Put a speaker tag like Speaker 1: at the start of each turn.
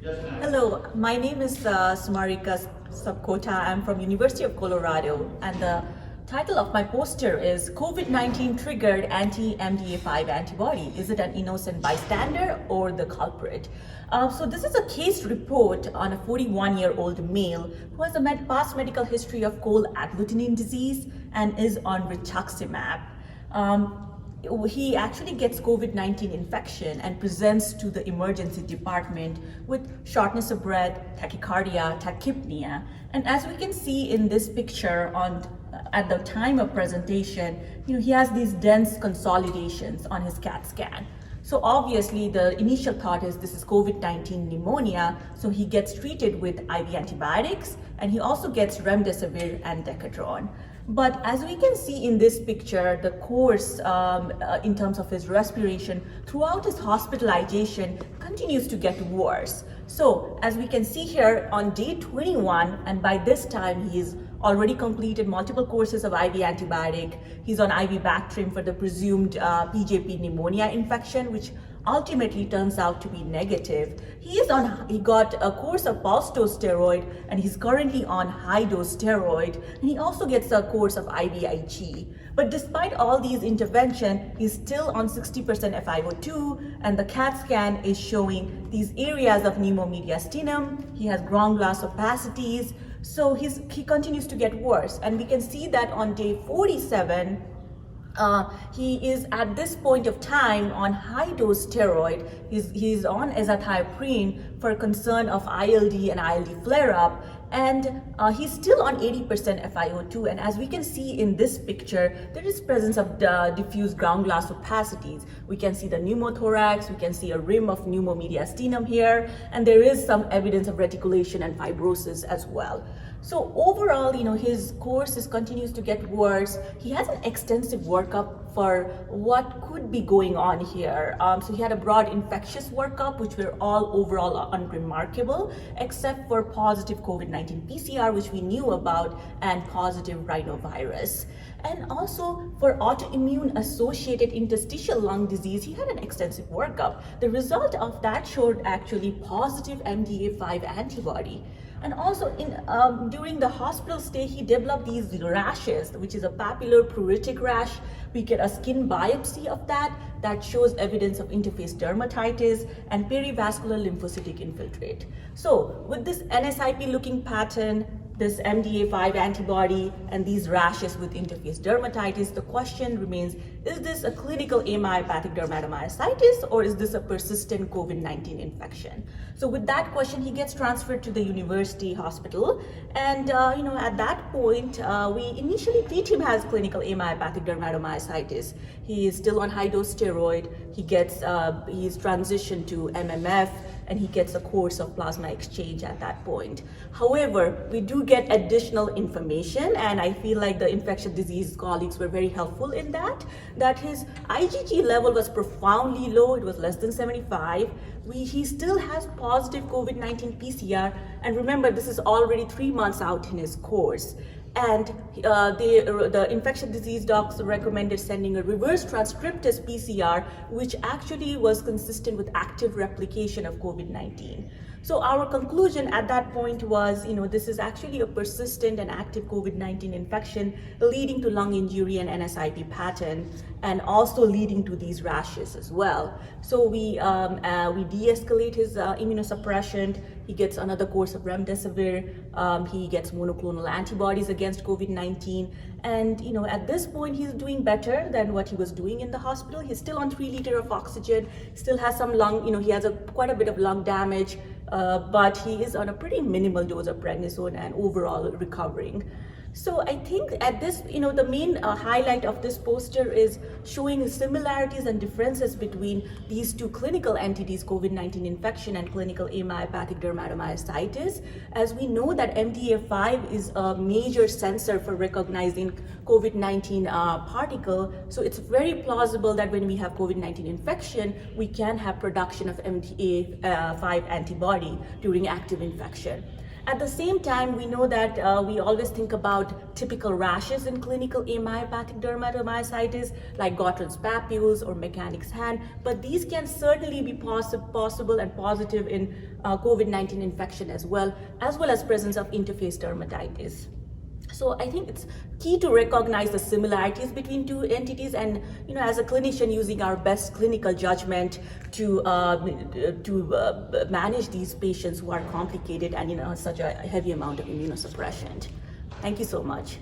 Speaker 1: Hello, my name is Smarika. I'm from University of Colorado, and the title of my poster is COVID-19 triggered anti-MDA-5 antibody. Is it an innocent bystander or the culprit? So this is a case report on a 41-year-old male who has a past medical history of cold agglutinin disease and is on rituximab. He actually gets COVID-19 infection and presents to the emergency department with shortness of breath, tachycardia, tachypnea. And as we can see in this picture at the time of presentation, he has these dense consolidations on his CAT scan. So obviously the initial thought is this is COVID-19 pneumonia, so he gets treated with IV antibiotics, and he also gets remdesivir and Decadron. But as we can see in this picture, the course in terms of his respiration throughout his hospitalization continues to get worse. So as we can see here on day 21, and by this time he's already completed multiple courses of IV antibiotic. He's on IV Bactrim for the presumed PJP pneumonia infection, which ultimately turns out to be negative. He got a course of pulse dose steroid, and he's currently on high dose steroid, and he also gets a course of IVIG. But despite all these interventions, he's still on 60% FiO2, and the CAT scan is showing these areas of pneumomediastinum. He has ground glass opacities, so he continues to get worse. And we can see that on day 47, he is at this point of time on high dose steroid. He's on azathioprine for concern of ILD and ILD flare up, and he's still on 80% FiO2. And as we can see in this picture, there is presence of diffuse ground glass opacities. We can see the pneumothorax, we can see a rim of pneumomediastinum here, and there is some evidence of reticulation and fibrosis as well. So overall, his course continues to get worse. He has an extensive workup for what could be going on here. So he had a broad infectious workup, which were all overall unremarkable, except for positive COVID-19 PCR, which we knew about, and positive rhinovirus. And also for autoimmune associated interstitial lung disease, he had an extensive workup. The result of that showed actually positive MDA-5 antibody. And also during the hospital stay, he developed these rashes, which is a papillary pruritic rash. We get a skin biopsy of that shows evidence of interface dermatitis and perivascular lymphocytic infiltrate. So with this NSIP looking pattern, this MDA-5 antibody, and these rashes with interface dermatitis, the question remains, is this a clinical amyopathic dermatomyositis, or is this a persistent COVID-19 infection? So with that question, he gets transferred to the university hospital, and at that point, we initially treat him as clinical amyopathic dermatomyositis. He is still on high dose steroid. He's transitioned to MMF, and he gets a course of plasma exchange at that point. However, we do get additional information, and I feel like the infectious disease colleagues were very helpful in that his IgG level was profoundly low. It was less than 75. He still has positive COVID-19 PCR, and remember, this is already 3 months out in his course. And the infectious disease docs recommended sending a reverse transcriptase PCR, which actually was consistent with active replication of COVID-19. So our conclusion at that point was, this is actually a persistent and active COVID-19 infection leading to lung injury and NSIP pattern, and also leading to these rashes as well. So we de-escalate his immunosuppression. He gets another course of remdesivir. He gets monoclonal antibodies against COVID-19. And at this point, he's doing better than what he was doing in the hospital. He's still on 3 liters of oxygen, still has some lung, he has quite a bit of lung damage, but he is on a pretty minimal dose of prednisone and overall recovering. So I think at this, the main highlight of this poster is showing similarities and differences between these two clinical entities, COVID-19 infection and clinical amyopathic dermatomyositis, as we know that MDA-5 is a major sensor for recognizing COVID-19 particle. So it's very plausible that when we have COVID-19 infection, we can have production of MDA-5 antibody during active infection. At the same time, we know that we always think about typical rashes in clinical amyopathic dermatomyositis, like Gottron's papules or mechanic's hand, but these can certainly be possible and positive in COVID-19 infection as well as presence of interface dermatitis. So I think it's key to recognize the similarities between two entities, and as a clinician, using our best clinical judgment to manage these patients who are complicated and such a heavy amount of immunosuppression. Thank you so much.